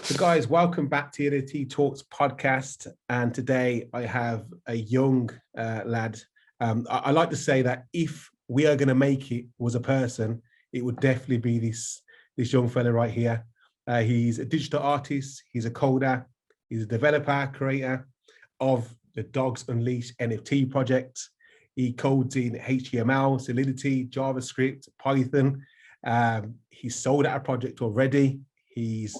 So guys, welcome back to the NFT Talks podcast. And today I have a young lad. I like to say that if we are going to make it was a person, it would definitely be this young fella right here. He's a digital artist, he's a coder, he's a developer, creator of the Dogs Unleashed NFT project. He codes in HTML, Solidity, JavaScript, Python. He's sold out a project already. He's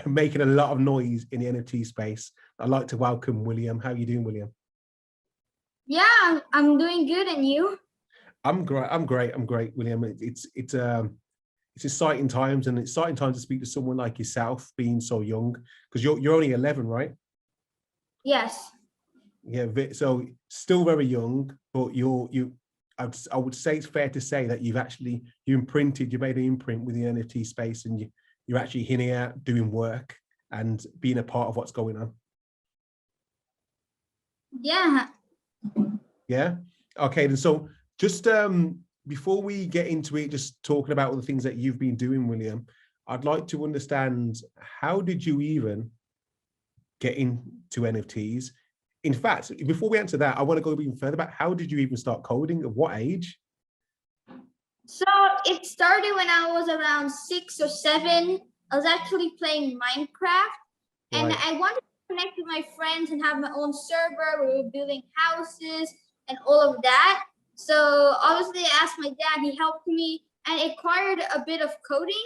making a lot of noise in the NFT space. I'd like to welcome William. How are you doing, William? Yeah, I'm doing good, and you? I'm great, William. It's exciting times, and it's exciting times to speak to someone like yourself, being so young, because you're only 11, right? Yes. Yeah, so still very young, but I would say it's fair to say that you made an imprint with the NFT space, and you're actually here doing work and being a part of what's going on. Yeah. Yeah. Okay. Then so just before we get into it, just talking about all the things that you've been doing, William, I'd like to understand, how did you even get into NFTs? In fact, before we answer that, I want to go even further back. How did you even start coding? At what age? So it started when I was around 6 or 7. I was actually playing Minecraft, and Right. I wanted to connect with my friends and have my own server where we were building houses and all of that. So obviously I asked my dad, he helped me, and acquired a bit of coding,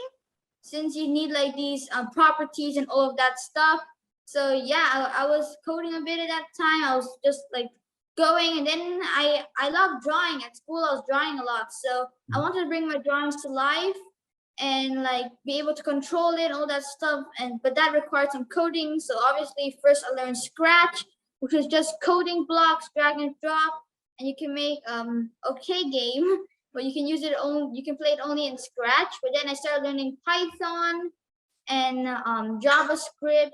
since you need like these properties and all of that stuff. So yeah, I was coding a bit at that time. I was just like going, and then I love drawing. At school I was drawing a lot, so I wanted to bring my drawings to life and like be able to control it, all that stuff. But that required some coding. So obviously first I learned Scratch, which is just coding blocks, drag and drop, and you can make okay game, but you can play it only in Scratch. But then I started learning Python and JavaScript.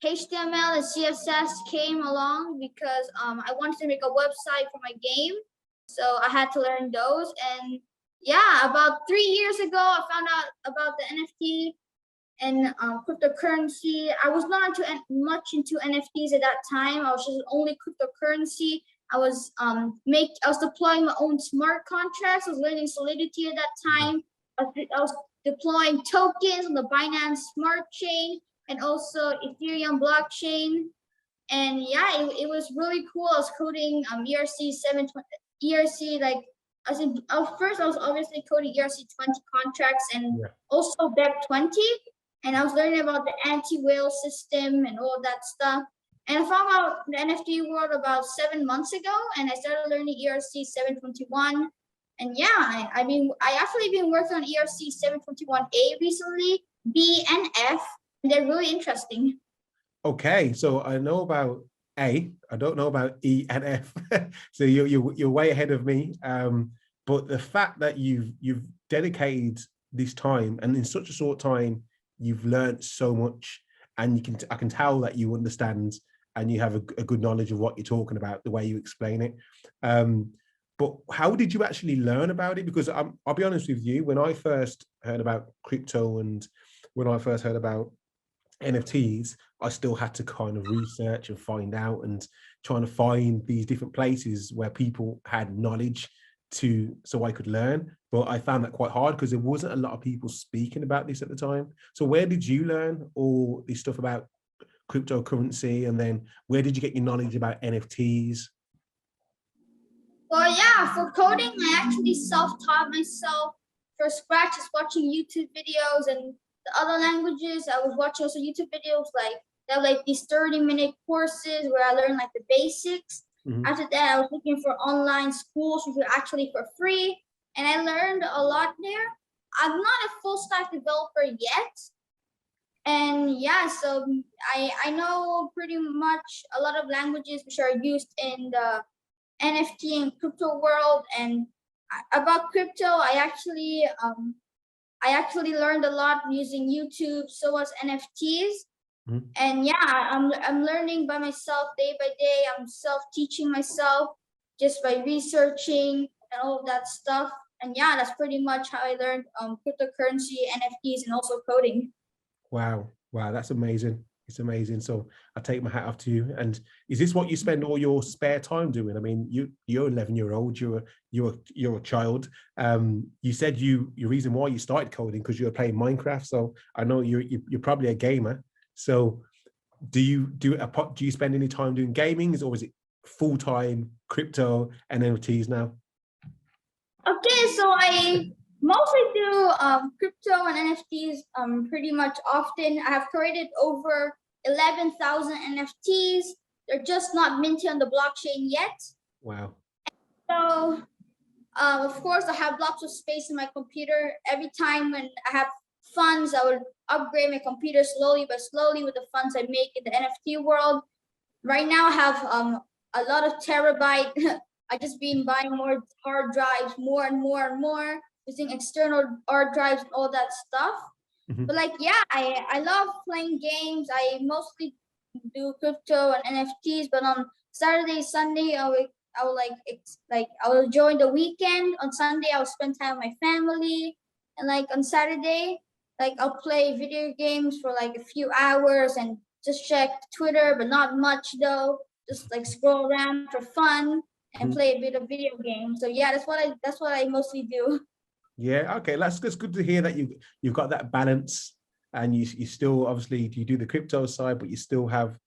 HTML and CSS came along because I wanted to make a website for my game, so I had to learn those. And yeah, about 3 years ago, I found out about the NFT and cryptocurrency. I was not much into NFTs at that time. I was just only cryptocurrency. I was deploying my own smart contracts. I was learning Solidity at that time. I was deploying tokens on the Binance Smart Chain and also Ethereum blockchain. And yeah, it was really cool. I was coding ERC 720, ERC like first I was obviously coding ERC 20 contracts and also BEP 20, and I was learning about the anti-whale system and all of that stuff. And I found out the NFT world about 7 months ago, and I started learning ERC 721. And yeah, I actually been working on ERC 721A recently, B and F, and they're really interesting. Okay, so I know about A, I don't know about E and F. So you're way ahead of me. But the fact that you've dedicated this time, and in such a short time, you've learned so much, and I can tell that you understand and you have a good knowledge of what you're talking about, the way you explain it. But how did you actually learn about it? Because I'll be honest with you, when I first heard about crypto and when I first heard about NFTs, I still had to kind of research and find out and trying to find these different places where people had knowledge so I could learn. But I found that quite hard because there wasn't a lot of people speaking about this at the time. So where did you learn all this stuff about cryptocurrency, and then where did you get your knowledge about NFTs? Well, yeah, for coding, I actually self-taught myself for Scratch, just watching YouTube videos. And the other languages, I was watching also YouTube videos like these 30-minute courses where I learned like the basics. Mm-hmm. After that, I was looking for online schools which were actually for free, and I learned a lot there. I'm not a full stack developer yet. And yeah, so I know pretty much a lot of languages which are used in the NFT and crypto world. And about crypto, I actually learned a lot using YouTube, so was NFTs. Mm-hmm. And yeah, I'm learning by myself day by day. I'm self-teaching myself just by researching and all of that stuff. And yeah, that's pretty much how I learned cryptocurrency, NFTs, and also coding. Wow. Wow, that's amazing. It's amazing. So I take my hat off to you. And is this what you spend all your spare time doing? I mean, you're 11-year-old. You're a child. You said your reason why you started coding because you were playing Minecraft. So I know you're probably a gamer. So do you spend any time doing gaming, or is it full time crypto and NFTs now? Okay, so I mostly do crypto and NFTs pretty much often. I have created over 11,000 NFTs. They're just not minted on the blockchain yet. Wow. So of course, I have lots of space in my computer. Every time when I have funds, I would upgrade my computer slowly but slowly with the funds I make in the NFT world. Right now, I have a lot of terabyte. I just been buying more hard drives, more and more and more, using external hard drives and all that stuff. Mhm. But like, yeah, I love playing games. I mostly do crypto and NFTs, but on Saturday, Sunday, I will join the weekend. On Sunday, I'll spend time with my family, and like on Saturday, like I'll play video games for like a few hours and just check Twitter, but not much though. Just like scroll around for fun and Mhm. play a bit of video games. So yeah, that's what I mostly do. Yeah, okay. That's good to hear that you've got that balance, and you still obviously you do the crypto side, but you still have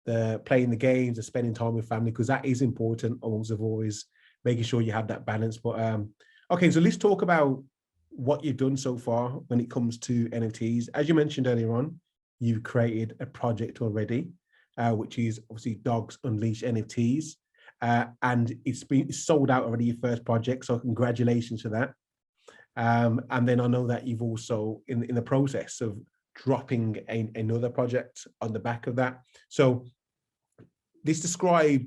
the playing the games and spending time with family, because that is important almost of always making sure you have that balance. But okay, so let's talk about what you've done so far when it comes to NFTs. As you mentioned earlier on, you've created a project already, which is obviously Dogs Unleash NFTs. And it's sold out already, your first project. So congratulations for that. And then I know that you've also in the process of dropping another project on the back of that. So this describe,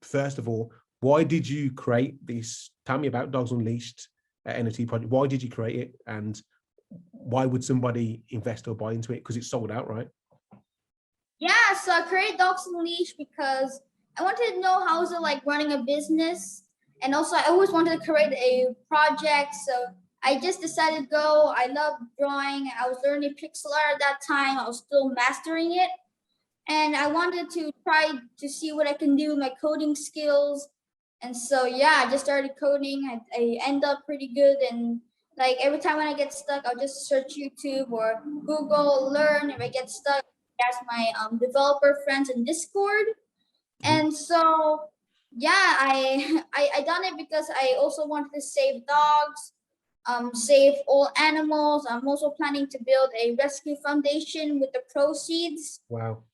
first of all, why did you create this? Tell me about Dogs Unleashed NFT project. Why did you create it, and why would somebody invest or buy into it? Because it's sold out, right? Yeah, so I created Dogs Unleash because I wanted to know how is it like running a business, and also I always wanted to create a project. So I just decided to go. I love drawing. I was learning pixel art at that time. I was still mastering it, and I wanted to try to see what I can do with my coding skills. And so yeah, I just started coding. I end up pretty good, and like every time when I get stuck, I'll just search YouTube or Google, learn. If I get stuck, ask my developer friends in Discord. Mhm. And so yeah, I done it because I also wanted to save dogs, save all animals. I'm also planning to build a rescue foundation with the proceeds. Wow.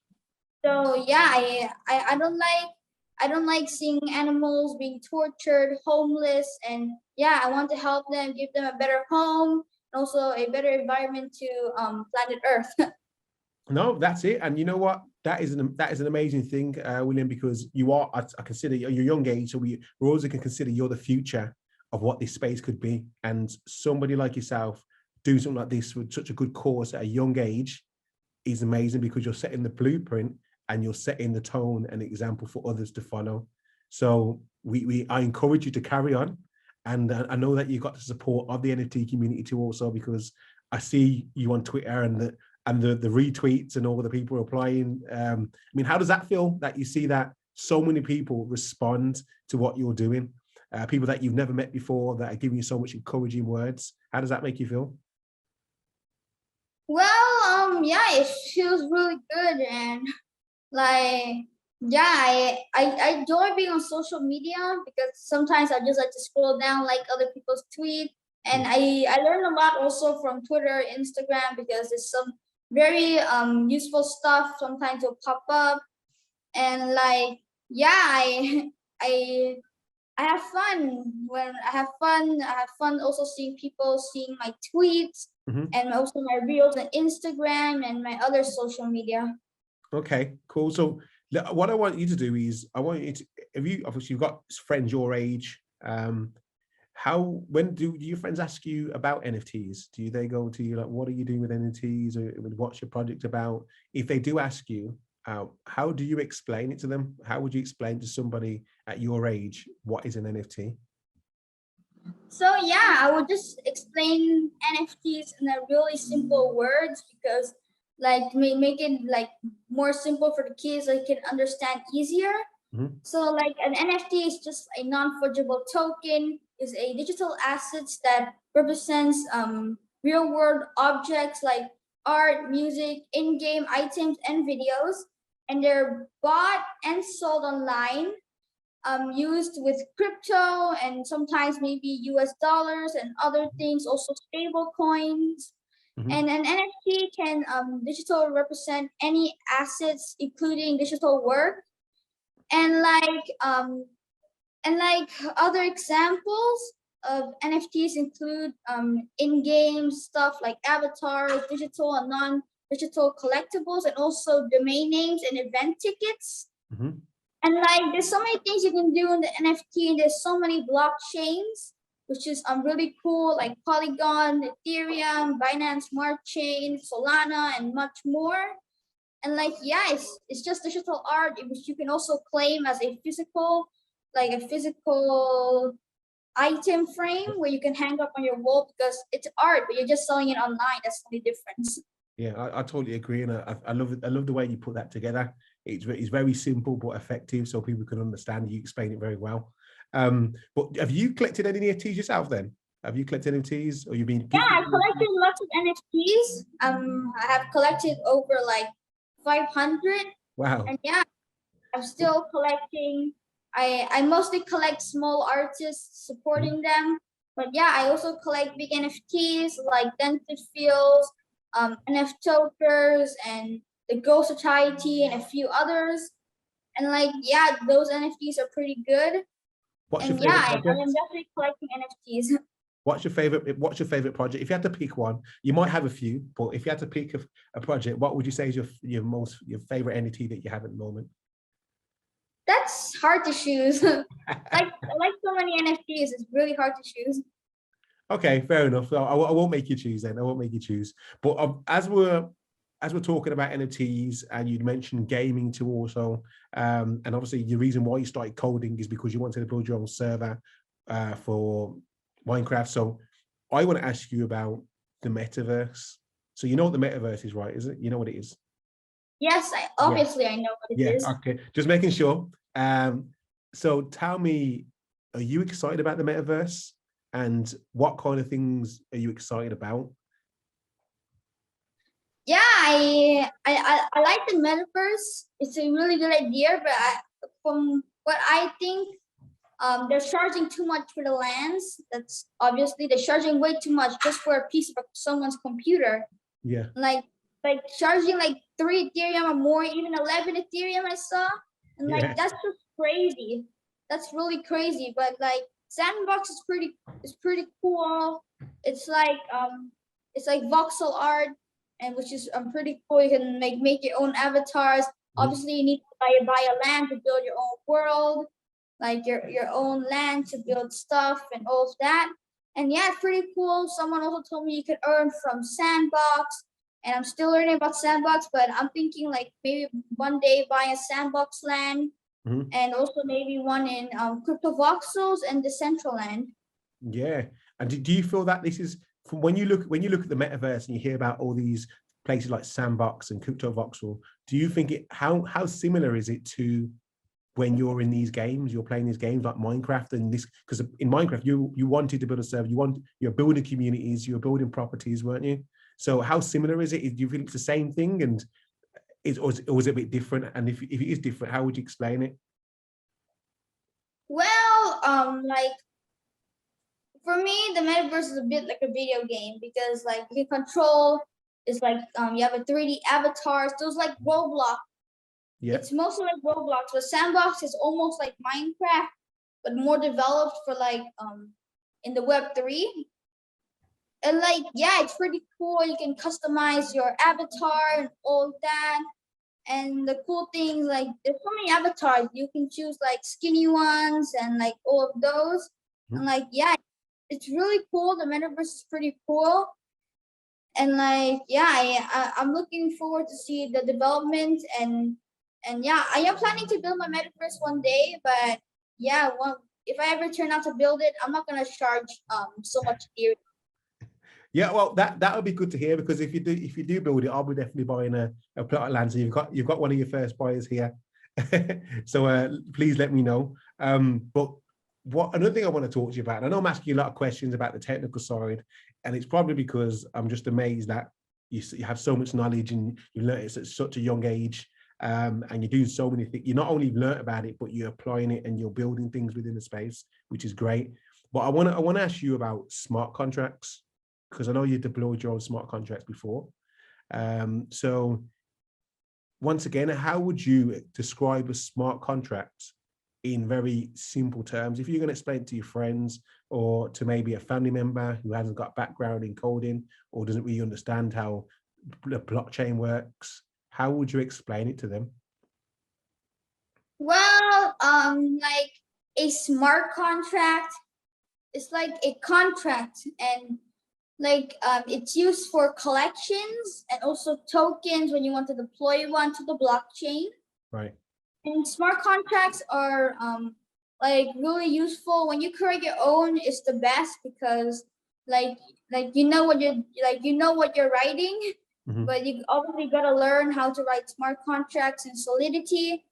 So yeah, I don't like seeing animals being tortured, homeless, and yeah, I want to help them, give them a better home, and also a better environment to planet Earth. No, that's it. And you know what? That is an amazing thing, William, because you are, I consider your young age, so we also can consider you're the future of what this space could be. And somebody like yourself doing something like this with such a good cause at a young age is amazing, because you're setting the blueprint and you're setting the tone and example for others to follow. So I encourage you to carry on. And I know that you got the support of the NFT community too, also, because I see you on Twitter and the retweets and all the people applying. I mean, how does that feel that you see that so many people respond to what you're doing? People that you've never met before that are giving you so much encouraging words. How does that make you feel? Well, yeah, it feels really good, and like yeah, I enjoy being on social media because sometimes I just like to scroll down like other people's tweets, and I learn a lot also from Twitter, Instagram, because there's some very useful stuff sometimes will pop up, and like yeah, I I have fun when I have fun also seeing people seeing my tweets Mhm. and also my reels on Instagram and my other social media. Okay, cool. So what I want you to do is I want you to, if you obviously you've got friends your age, how when do your friends ask you about NFTs? Do they go to you like, what are you doing with NFTs, or what's your project about? If they do ask you, how do you explain it to them? How would you explain to somebody at your age what is an NFT? So yeah, I would just explain NFTs in a really simple words because like make it like more simple for the kids, like can understand easier. So like an NFT is just a non-fungible token, is a digital assets that represents real world objects like art, music, in-game items, and videos, and they're bought and sold online, used with crypto and sometimes maybe US dollars and other things, also stable coins. And an NFT can digital represent any assets, including digital work, and like other examples of NFTs include in-game stuff like avatars, digital and non-digital collectibles, and also domain names and event tickets. And like there's so many things you can do in the NFT. There's so many blockchains, which is really cool, like Polygon, Ethereum, Binance Smart Chain, Solana, and much more. And like, yeah, it's just digital art, which you can also claim as a physical, like a physical item frame where you can hang up on your wall because it's art, but you're just selling it online. That's the only difference. Yeah, I totally agree, and I love it. I love the way you put that together. It's very simple but effective, so people can understand. You explain it very well. But have you collected any NFTs yourself? Then have you collected NFTs, or you've been? Yeah, I collected lots of NFTs. I have collected over like 500. Wow. And yeah, I'm still collecting. I mostly collect small artists supporting them, but yeah, I also collect big NFTs like Dented Fields, NF Tokers, and the Go Society, and a few others. And like, yeah, those NFTs are pretty good. What's and your favorite yeah, project? I am definitely collecting NFTs. What's your favorite project? If you had to pick one, you might have a few, but if you had to pick a project, what would you say is your favorite NFT that you have at the moment? That's hard to choose. like so many NFTs, it's really hard to choose. Okay, fair enough. I won't make you choose then. I won't make you choose. But as we're talking about NFTs, and you'd mentioned gaming too also, and obviously the reason why you started coding is because you wanted to build your own server for Minecraft. So I want to ask you about the metaverse. So you know what the metaverse is, right? Is it? You know what it is? Yes, obviously I know what it is. Okay, just making sure. So tell me, are you excited about the metaverse? And what kind of things are you excited about? Yeah, I like the metaverse. It's a really good idea, but from what I think, they're charging too much for the lands. That's obviously they're charging way too much just for a piece of someone's computer. Yeah. Like charging like 3 Ethereum or more, even 11 Ethereum I saw. And like that's just crazy. That's really crazy. But like Sandbox is pretty cool. It's like voxel art, and which is pretty cool. You can make your own avatars. Obviously you need to buy a land to build your own world, like your own land to build stuff and all of that. And yeah, it's pretty cool. Someone also told me you could earn from Sandbox, and I'm still learning about Sandbox, but I'm thinking like maybe one day buy a Sandbox land, and also maybe one in Crypto Voxels and Decentraland. Yeah. And do you feel that this is, from when you look at the metaverse and you hear about all these places like Sandbox and Crypto Voxel, do you think how similar is it to when you're in these games, you're playing these games like Minecraft and this? Because in Minecraft, you wanted to build a server, you're building communities, you're building properties, weren't you? So how similar is it? Do you feel it's the same thing, and or is it a bit different? And if it is different, how would you explain it? Well, like for me, the metaverse is a bit like a video game because like you can control. It's like you have a 3D avatars. Those like Roblox. Yeah. It's mostly like Roblox, but Sandbox is almost like Minecraft, but more developed for like in the Web3. And like, yeah, it's pretty cool. You can customize your avatar and all that. And the cool thing, like there's so many avatars. You can choose like skinny ones and like all of those. And like, yeah, it's really cool. The metaverse is pretty cool. And like, yeah, I'm looking forward to see the development, and yeah, I am planning to build my metaverse one day, but yeah, if I ever turn out to build it, I'm not gonna charge so much Ethereum. Yeah, well, that would be good to hear, because if you do build it, I'll be definitely buying a plot of land. So you've got one of your first buyers here. So please let me know. But another thing I want to talk to you about, and I know I'm asking you a lot of questions about the technical side, and it's probably because I'm just amazed that you have so much knowledge and you learned it at such a young age, and you're doing so many things. You not only learnt about it, but you're applying it and you're building things within the space, which is great. But I want to ask you about smart contracts, because I know you deployed your own smart contracts before. So once again, how would you describe a smart contract in very simple terms? If you're going to explain it to your friends or to maybe a family member who hasn't got background in coding or doesn't really understand how the blockchain works, how would you explain it to them? Well, like a smart contract is like a contract, and like it's used for collections and also tokens when you want to deploy one to the blockchain. Right. And smart contracts are like really useful when you create your own. It's the best because like you know what you're writing, but you obviously got to learn how to write smart contracts and Solidity.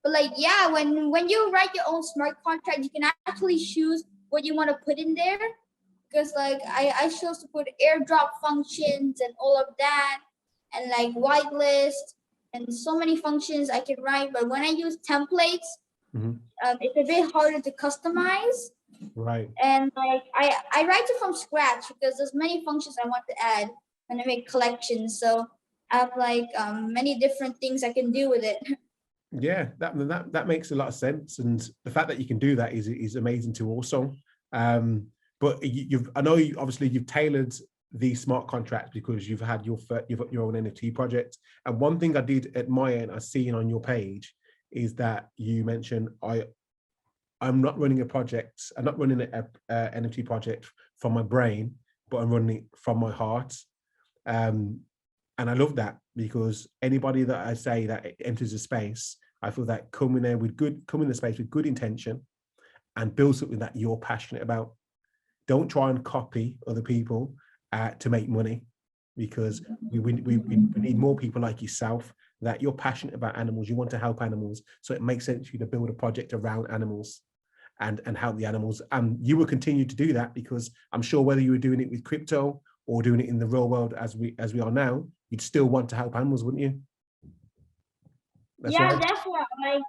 But like, yeah, when you write your own smart contract, you can actually choose what you want to put in there. Because like I chose to put airdrop functions and all of that, and like whitelist and so many functions I can write. But when I use templates, it's a bit harder to customize. Right. And like I write it from scratch because there's many functions I want to add when I make collections. So I have like many different things I can do with it. Yeah, that makes a lot of sense, and the fact that you can do that is amazing too. Also, but I know obviously you've tailored these smart contracts because you've got your own NFT project. And one thing I did admire and I've seen on your page is that you mentioned I'm not running a project. I'm not running a NFT project from my brain, but I'm running it from my heart. And I love that, because anybody that I say that enters a space, I feel that come in the space with good intention and build something that you're passionate about. Don't try and copy other people to make money, because we need more people like yourself, that you're passionate about animals. You want to help animals. So it makes sense for you to build a project around animals and help the animals. And you will continue to do that, because I'm sure whether you were doing it with crypto or doing it in the real world as we are now, you'd still want to help animals, wouldn't you? That's yeah, right. Definitely.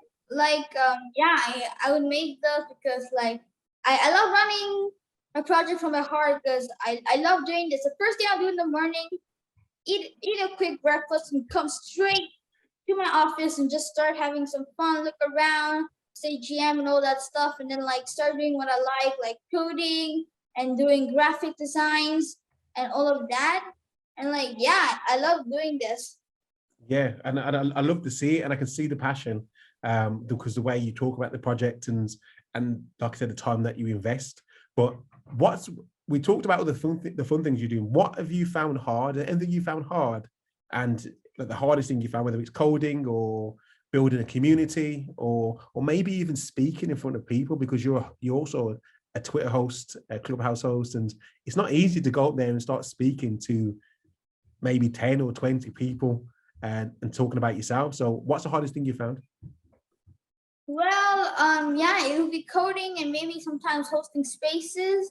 Yeah, I would make those because like I love running my project from my heart, because I love doing this. The first thing I'll do in the morning, eat a quick breakfast and come straight to my office and just start having some fun, look around, say GM and all that stuff, and then like start doing what I like coding and doing graphic designs and all of that. And like, yeah, I love doing this. Yeah, and I love to see it, and I can see the passion, because the way you talk about the project and like I said, the time that you invest. But we talked about all the fun things you're doing. What have you found hard? Anything you found hard, and like the hardest thing you found, whether it's coding or building a community, or maybe even speaking in front of people, because you're also a Twitter host, a Clubhouse host, and it's not easy to go up there and start speaking to maybe 10 or 20 people and talking about yourself. So what's the hardest thing you found? Well, yeah, it would be coding and maybe sometimes hosting spaces,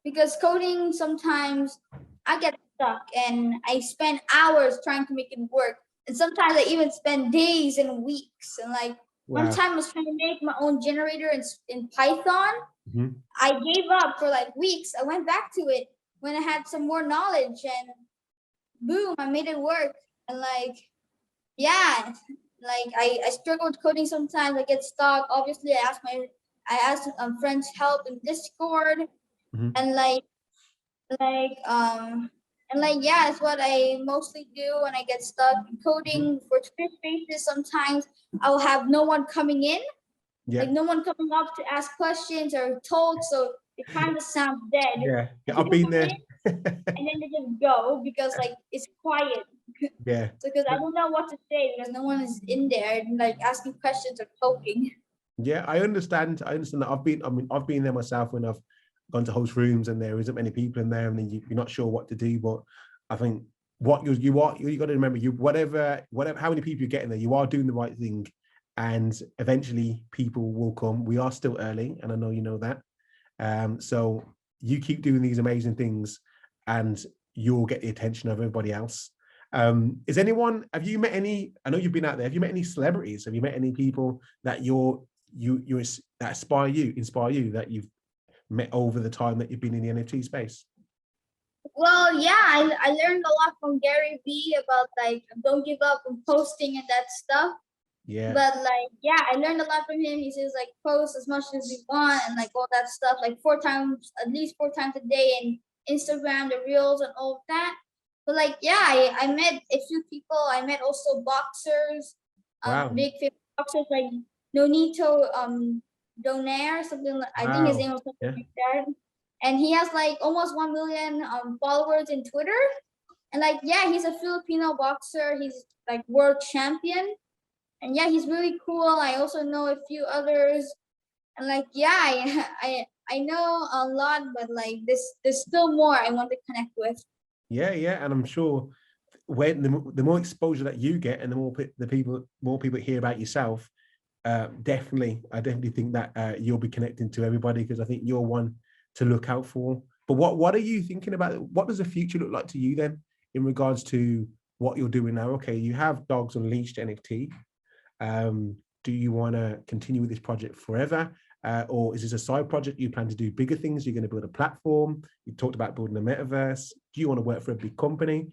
because coding sometimes I get stuck and I spend hours trying to make it work. And sometimes I even spend days and weeks. And like one time I was trying to make my own generator in Python. I gave up for like weeks. I went back to it when I had some more knowledge, and boom, I made it work. And like, yeah, like I struggle with coding sometimes. I get stuck. Obviously, I asked friends help in Discord, and yeah, it's what I mostly do when I get stuck in coding. For Twitter spaces, sometimes I'll have no one coming in, like no one coming up to ask questions or talk, so it kind of sounds dead. Yeah, I've been there. And then they just go because like it's quiet. Yeah. So because I don't know what to say because no one is in there and like asking questions or talking. Yeah, I understand. That I've been there myself when gone to host rooms and there isn't many people in there, and then you're not sure what to do. But I think what you got to remember, whatever how many people you get in there, you are doing the right thing, and eventually people will come. We are still early, and I know you know that. So you keep doing these amazing things, and you'll get the attention of everybody else. Have you met any, I know you've been out there, have you met any celebrities? Have you met any people that that inspire you, that you've met over the time that you've been in the NFT space? Well, yeah, I learned a lot from Gary Vee about like don't give up on posting and that stuff. Yeah. But like, yeah, I learned a lot from him. He says like post as much as you want and like all that stuff, like at least four times a day, and Instagram, the reels and all of that. But like, yeah, I met a few people. I met also boxers, Wow. big famous boxers like Nonito Donaire, something like, I think his name was something like that. And he has like almost 1 million followers in Twitter. And like, yeah, he's a Filipino boxer. He's like world champion. And yeah, he's really cool. I also know a few others. And like, yeah, I know a lot, but like there's still more I want to connect with. Yeah, and I'm sure when the more exposure that you get, and the more people hear about yourself, I definitely think that you'll be connecting to everybody, because I think you're one to look out for. But what are you thinking about? What does the future look like to you then, in regards to what you're doing now? Okay, you have Dogs Unleashed NFT. Do you want to continue with this project forever? Or is this a side project? You plan to do bigger things? You're going to build a platform? You talked about building a metaverse. Do you want to work for a big company?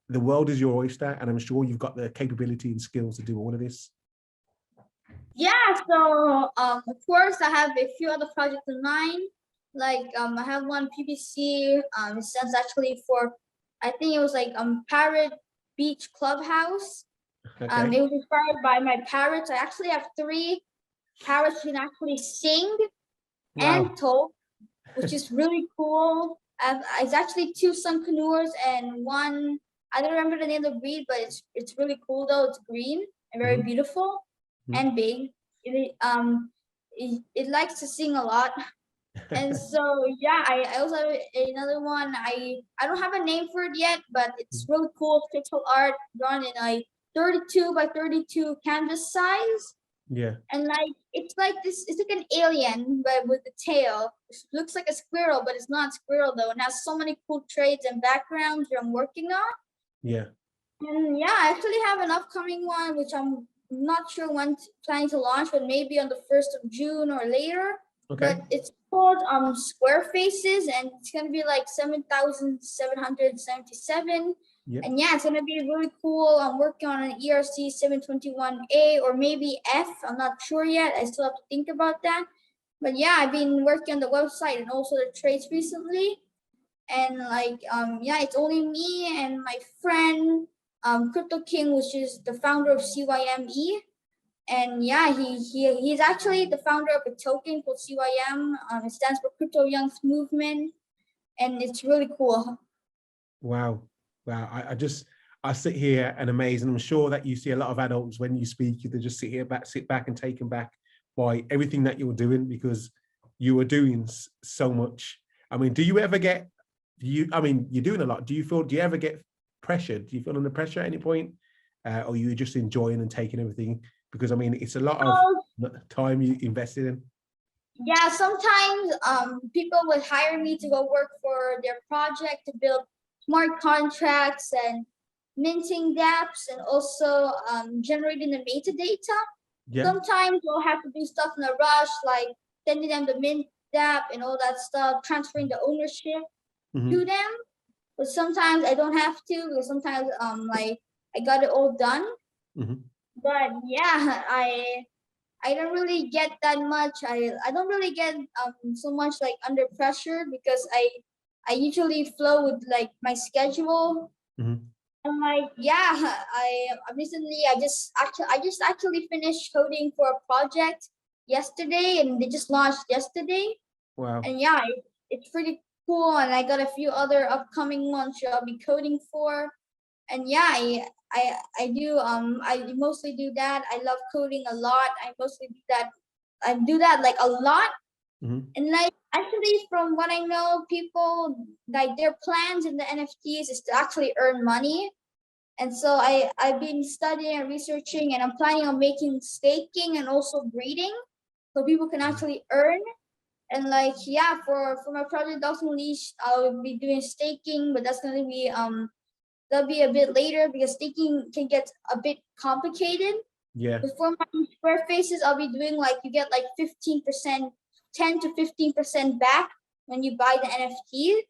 The world is your oyster, and I'm sure you've got the capability and skills to do all of this. Yeah, so of course I have a few other projects in mind. Like I have one PPC. It stands actually for, I think it was like Parrot Beach Clubhouse. Okay. It was inspired by my parrots. I actually have 3 parrots who can actually sing and talk, which is really cool. It's actually 2 sun canoers and one, I don't remember the name of the breed, but it's really cool though. It's green and very beautiful and big. It likes to sing a lot. And so yeah, I also have another one. I don't have a name for it yet, but it's really cool pixel art drawn in like 32 by 32 canvas size. Yeah. And like it's like this, it's like an alien but with the tail. It looks like a squirrel, but it's not a squirrel though. And has so many cool traits and backgrounds that I'm working on. Yeah. And yeah, I actually have an upcoming one which I'm not sure when planning to launch, but maybe on the 1st of June or later. Okay. But it's called Square Faces, and it's gonna be like 7,777. Yep. And yeah, it's gonna be really cool. I'm working on an ERC 721A or maybe F. I'm not sure yet. I still have to think about that. But yeah, I've been working on the website and also the trades recently. And like yeah, it's only me and my friend Crypto King, which is the founder of CYME. And yeah, he's actually the founder of a token called CYM. It stands for Crypto Young's Movement, and it's really cool. Wow. I sit here and amazed, and I'm sure that you see a lot of adults when you speak, they just sit back and taken back by everything that you're doing, because you are doing so much. I mean, do you ever get, you're doing a lot. Do you ever get pressured? Do you feel under pressure at any point? Or you just enjoying and taking everything? Because I mean, it's a lot of time you invested in. Yeah, sometimes people would hire me to go work for their project to build smart contracts and minting dApps and also generating the metadata. Yeah. Sometimes we'll have to do stuff in a rush, like sending them the mint dApp and all that stuff, transferring the ownership to them. But sometimes I don't have to, because sometimes like I got it all done. But yeah, I don't really get that much. I don't really get so much like under pressure, because I usually flow with like my schedule. And like yeah, I just actually finished coding for a project yesterday, and they just launched yesterday. Wow. And yeah, it's pretty cool, and I got a few other upcoming ones I'll be coding for. And yeah, I do I mostly do that. I love coding a lot. I mostly do that. I do that like a lot. And like Actually, from what I know, people like their plans in the NFTs is to actually earn money. And so I've been studying and researching, and I'm planning on making staking and also breeding, so people can actually earn. And like, yeah, for my project Dogs Unleashed, I'll be doing staking, but that's gonna be that'll be a bit later because staking can get a bit complicated. Yeah. Before my Square Faces, I'll be doing like you get like 15%, 10 to 15% back when you buy the NFT.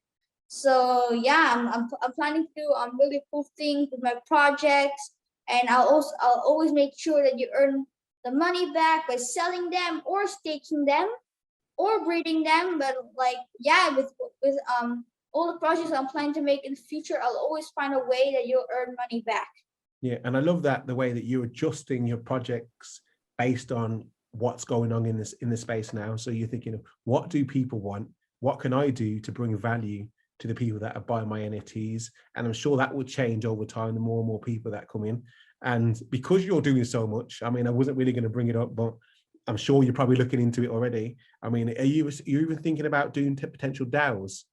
So yeah, I'm planning to do really cool things with my projects, and I'll always make sure that you earn the money back by selling them or staking them or breeding them. But like, yeah, with all the projects I'm planning to make in the future, I'll always find a way that you'll earn money back. Yeah, and I love that the way that you're adjusting your projects based on what's going on in this space now. So you're thinking of what do people want? What can I do to bring value to the people that are buying my NFTs? And I'm sure that will change over time, the more and more people that come in. And because you're doing so much, I mean, I wasn't really going to bring it up, but I'm sure you're probably looking into it already. I mean, are you even thinking about doing potential DAOs?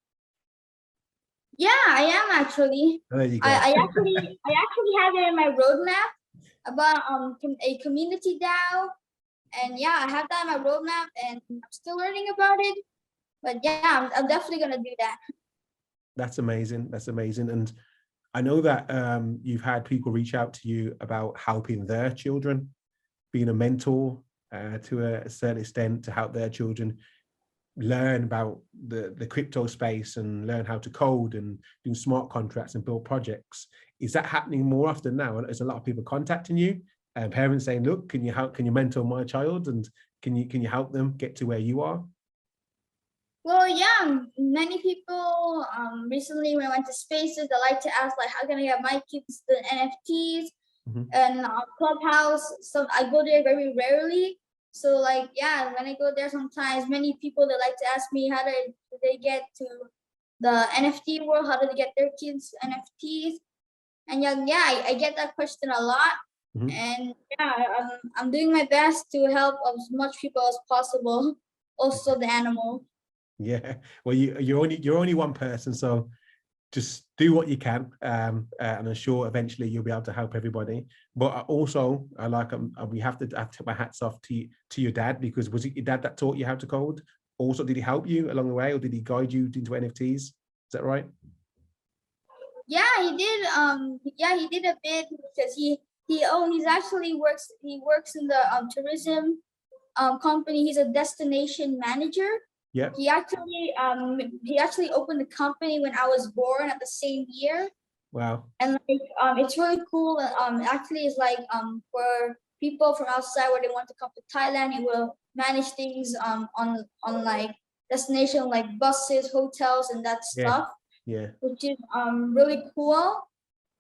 Yeah, I am actually. Oh, there you go. I actually have it in my roadmap about a community DAO, and yeah, I have that in my roadmap, and I'm still learning about it. But yeah, I'm definitely gonna do that. That's amazing. That's amazing. And I know that you've had people reach out to you about helping their children, being a mentor to a certain extent to help their children learn about the crypto space and learn how to code and do smart contracts and build projects. Is that happening more often now? There's a lot of people contacting you and parents saying, look, can you mentor my child, and can you help them get to where you are? Well, yeah, many people recently when I went to spaces, they like to ask like, how can I get my kids the NFTs? And Clubhouse, so I go there very rarely. So like, yeah, when I go there sometimes, many people, they like to ask me how do they get to the NFT world, how do they get their kids NFTs? And yeah, I get that question a lot. And yeah, I'm doing my best to help as much people as possible, also the animal. Yeah, well, you're only one person, so just do what you can, and I'm sure eventually you'll be able to help everybody. But also, I like we have to tip my hats off to your dad, because was it your dad that taught you how to code? Also, did he help you along the way, or did he guide you into NFTs? Is that right? Yeah, he did. Yeah, he did a bit because he works in the tourism company. He's a destination manager. Yeah. He actually opened the company when I was born at the same year. Wow. And like it's really cool. Actually, it's like for people from outside where they want to come to Thailand, he will manage things on like destination like buses, hotels, and that stuff. Yeah. Which is really cool.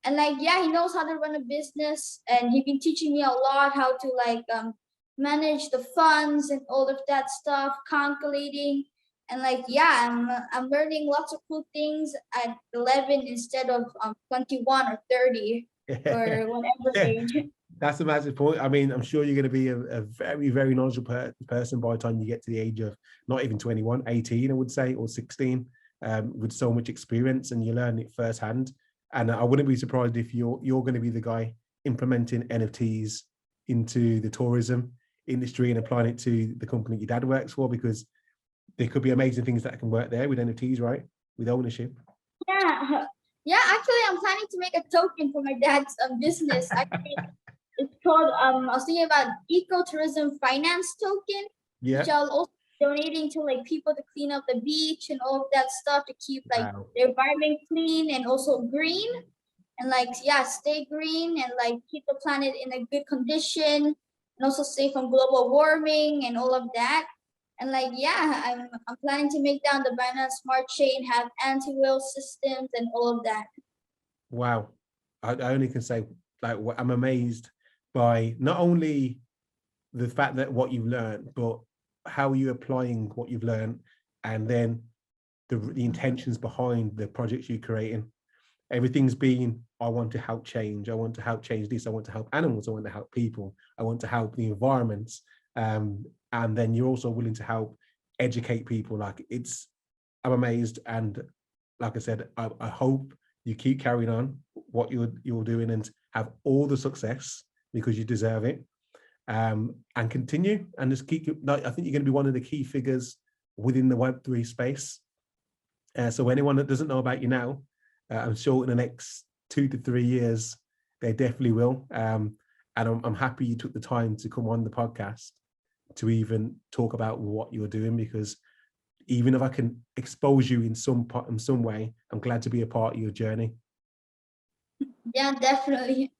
And like, yeah, he knows how to run a business, and he's been teaching me a lot how to like manage the funds and all of that stuff, calculating. And like, yeah, I'm learning lots of cool things at 11 instead of 21 or 30 or whatever age. That's a massive point. I mean, I'm sure you're going to be a very, very knowledgeable person by the time you get to the age of not even 21, 18, I would say, or 16, with so much experience, and you learn it firsthand. And I wouldn't be surprised if you're going to be the guy implementing NFTs into the tourism industry and applying it to the company your dad works for, because there could be amazing things that can work there with NFTs, right? With ownership. Yeah. Actually, I'm planning to make a token for my dad's business. Actually, it's called I was thinking about ecotourism finance token, which I'll also be donating to like people to clean up the beach and all of that stuff to keep like the environment clean and also green, and like, yeah, stay green and like keep the planet in a good condition, and also safe from global warming and all of that. And like, yeah, I'm planning to make down the Binance Smart Chain, have anti-whale systems and all of that. Wow. I only can say, like, I'm amazed by not only the fact that what you've learned, but how you're applying what you've learned, and then the intentions behind the projects you're creating. Everything's been, I want to help change. I want to help change this. I want to help animals. I want to help people. I want to help the environments. And then you're also willing to help educate people. Like I'm amazed, and like I said, I hope you keep carrying on what you're doing and have all the success, because you deserve it. And continue and just keep. I think you're going to be one of the key figures within the Web3 space. So anyone that doesn't know about you now, I'm sure in the next 2 to 3 years, they definitely will. And I'm happy you took the time to come on the podcast to even talk about what you're doing, because even if I can expose you in some way, I'm glad to be a part of your journey. Yeah, definitely.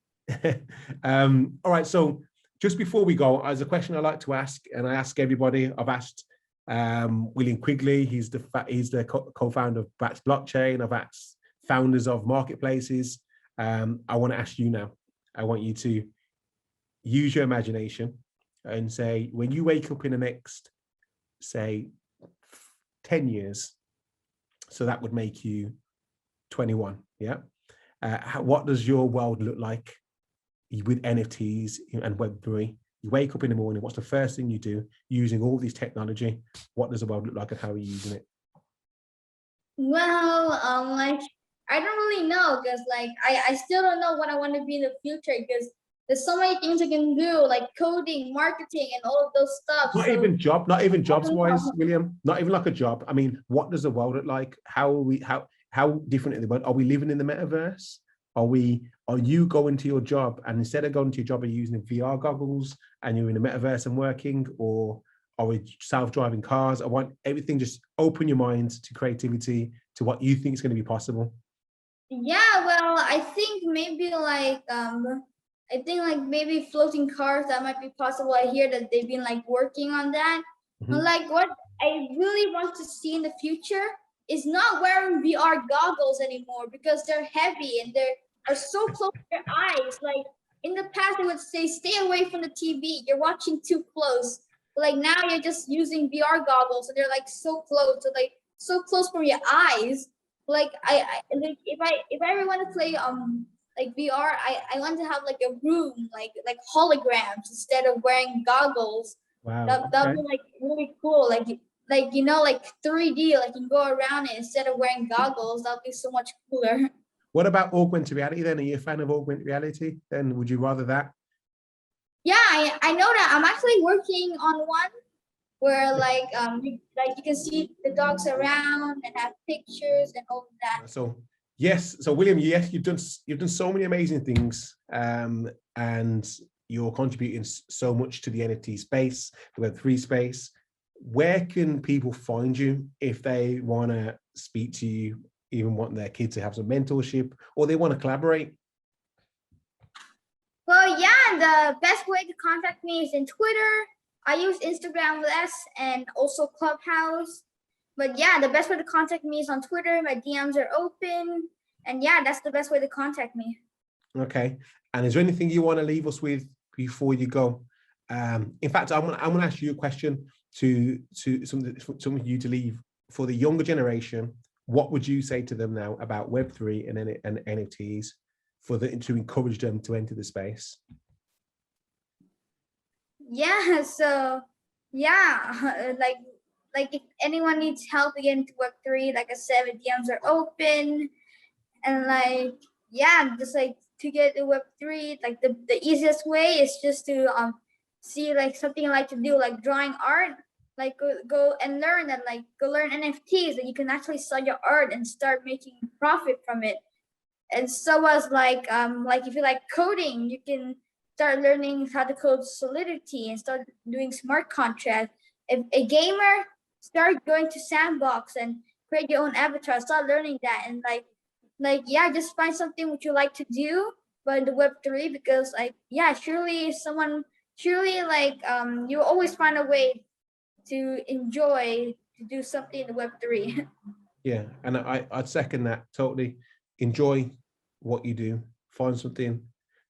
All right, so just before we go, there's a question I like to ask, and I ask everybody. I've asked William Quigley, he's the co-founder of Bats Blockchain. I've asked founders of marketplaces. I want to ask you now. I want you to use your imagination and say, when you wake up in the next, say, 10 years, so that would make you 21, yeah? What does your world look like with NFTs and Web3? You wake up in the morning, what's the first thing you do using all this technology? What does the world look like and how are you using it? Well, like, I don't really know, because like I still don't know what I want to be in the future, because there's so many things I can do, like coding, marketing, and all of those stuff. Not even jobs wise, William. Not even like a job. I mean, what does the world look like? How different is the world? Are we living in the metaverse? Are you going to your job, and instead of going to your job, are you using VR goggles and you're in the metaverse and working, or are we self-driving cars? I want everything, just open your mind to creativity, to what you think is going to be possible. Yeah, well, I think maybe like maybe floating cars, that might be possible. I hear that they've been like working on that. But like what I really want to see in the future is not wearing VR goggles anymore, because they're heavy and they are so close to your eyes. Like in the past, they would say, stay away from the TV, you're watching too close. But like now you're just using VR goggles and they're like so close, so close from your eyes. Like I like if I ever want to play like VR, I want to have like a room, like holograms instead of wearing goggles. Wow. That'd be like really cool. Like you know, like 3D, like you can go around it instead of wearing goggles. That'd be so much cooler. What about augmented reality then? Are you a fan of augmented reality? Then would you rather that? Yeah, I know that. I'm actually working on one where like you can see the dogs around and have pictures and all of that. So yes, so William, yes, you've done so many amazing things, and you're contributing so much to the NFT space, the Web3 space. Where can people find you if they want to speak to you, even want their kids to have some mentorship, or they want to collaborate? Well, yeah, the best way to contact me is in Twitter. I use Instagram less, and also Clubhouse. But yeah, the best way to contact me is on Twitter. My DMs are open. And yeah, that's the best way to contact me. Okay. And is there anything you want to leave us with before you go? In fact, I'm gonna ask you a question to some of you to leave for the younger generation. What would you say to them now about Web3 and NFTs to encourage them to enter the space? Yeah, so yeah, like if anyone needs help to get into Web3, like I said, the DMs are open. And like, yeah, just like to get to Web3, like the easiest way is just to see like something I like to do, like drawing art, like go and learn, and like go learn NFTs, and you can actually sell your art and start making profit from it. And so was like if you like coding, you can start learning how to code Solidity and start doing smart contracts. If a gamer, start going to Sandbox and create your own avatar, start learning that, and like yeah, just find something which you like to do, but in the Web3, because like yeah, surely like you always find a way to enjoy to do something in the Web3. Yeah, and I'd second that totally. Enjoy what you do, find something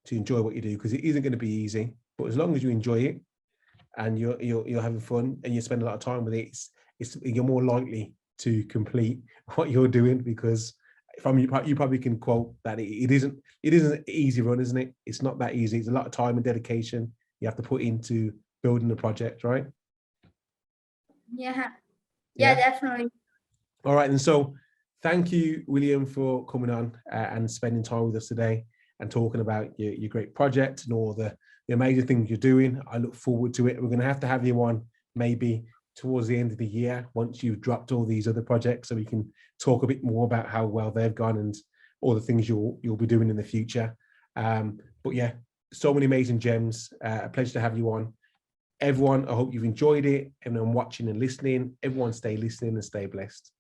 to enjoy what you do, because it isn't going to be easy, but as long as you enjoy it and you're having fun and you spend a lot of time with it, you're more likely to complete what you're doing, because from you probably can quote that it isn't an easy run, isn't it? It's not that easy. It's a lot of time and dedication you have to put into building the project, right? Yeah. Yeah, definitely. All right, and so thank you, William, for coming on and spending time with us today and talking about your great project and all the amazing things you're doing. I look forward to it. We're going to have you on maybe towards the end of the year once you've dropped all these other projects, so we can talk a bit more about how well they've gone and all the things you'll be doing in the future. But yeah, so many amazing gems. A pleasure to have you on. Everyone, I hope you've enjoyed it. Everyone watching and listening, everyone stay listening and stay blessed.